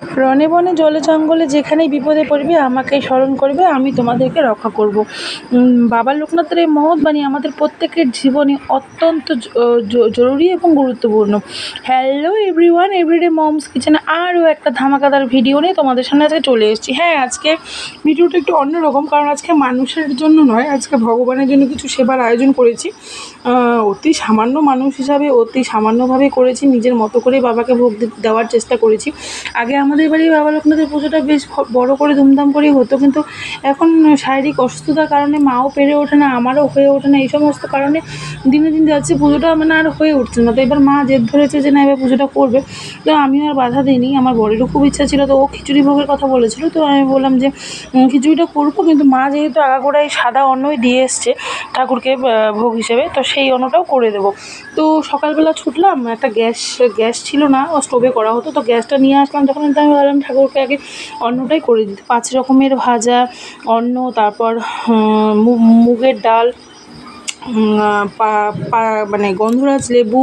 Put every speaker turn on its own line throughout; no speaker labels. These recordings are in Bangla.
রণে বনে জলে জঙ্গলে যেখানেই বিপদে পড়বে আমাকে স্মরণ করবে, আমি তোমাদেরকে রক্ষা করব। বাবা লোকনাথের এই মহৎ বাণী আমাদের প্রত্যেকের জীবনে অত্যন্ত জরুরি এবং গুরুত্বপূর্ণ। হ্যালো এভরিওয়ান, এভরিডে মমস কিচেনে আরও একটা ধামাকাদার ভিডিও নিয়ে তোমাদের সামনে আজকে চলে এসেছি। হ্যাঁ, আজকে ভিডিওটা একটু অন্যরকম, কারণ আজকে মানুষের জন্য নয়, আজকে ভগবানের জন্য কিছু সেবার আয়োজন করেছি। অতি সামান্য মানুষ হিসাবে অতি সামান্যভাবে করেছি, নিজের মতো করে বাবাকে ভোগ দেওয়ার চেষ্টা করেছি। আগে আমাদের বাড়ি বাবা লোকনাথের পুজোটা বেশ বড় করে ধুমধাম করেই হতো, কিন্তু এখন শারীরিক অসুস্থতার কারণে মাও পেরে ওঠে না, আমারও হয়ে ওঠে না। এই সমস্ত কারণে দিনে দিন যাচ্ছে পুজোটা মানে আর হয়ে উঠছে না। তো এবার মা জেদ ধরেছে যে না, এবার পুজোটা করবে। তো আমিও আর বাধা দিইনি, আমার বরেরও খুব ইচ্ছা ছিল, তো ও খিচুড়ি ভোগের কথা বলেছিল। তো আমি বললাম যে খিচুড়িটা করবো, কিন্তু মা যেহেতু আগাগোড়াই সাদা অন্নই দিয়ে এসছে ঠাকুরকে ভোগ হিসেবে, তো সেই অন্নটাও করে দেবো। তো সকালবেলা ছুটলাম, একটা গ্যাস ছিল না, ও স্টোভে করা হতো, তো গ্যাসটা নিয়ে আসলাম যখন, আমি ভাবলাম ঠাকুরকে আগে অন্নটাই করে দিতে। 5 রকমের ভাজা অন্ন, তারপর মুগের ডাল, মানে গন্ধরাজ লেবু,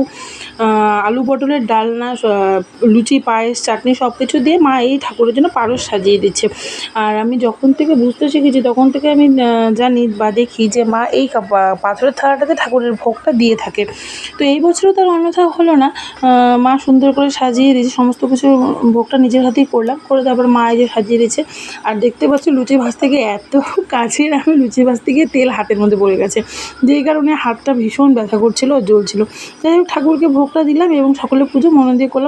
আলু পটলের ডালনা, লুচি, পায়েস, চাটনি সব কিছু দিয়ে মা এই ঠাকুরের জন্য পারস সাজিয়ে দিচ্ছে। আর আমি যখন থেকে বুঝতে শিখেছি তখন থেকে আমি জানি বা দেখি যে মা এই পাথরের থালাটাতে ঠাকুরের ভোগটা দিয়ে থাকে। তো এই বছরও তার অন্যথা হলো না, মা সুন্দর করে সাজিয়ে দিয়েছে, সমস্ত কিছু ভোগটা নিজের হাতেই করলাম, করে তারপর মা এই যে সাজিয়ে দিয়েছে। আর দেখতে পাচ্ছি লুচি ভাজতে গিয়ে এত কাছের আমি লুচি ভাজতে গিয়ে তেল হাতের মধ্যে পড়ে গেছে, যেই কারণে হাতটা ভীষণ ব্যথা করছিল আর জ্বলছিল। যাই হোক, ঠাকুরকে ভোগটা দিলাম এবং সকলে পুজো মন দিয়ে করলাম।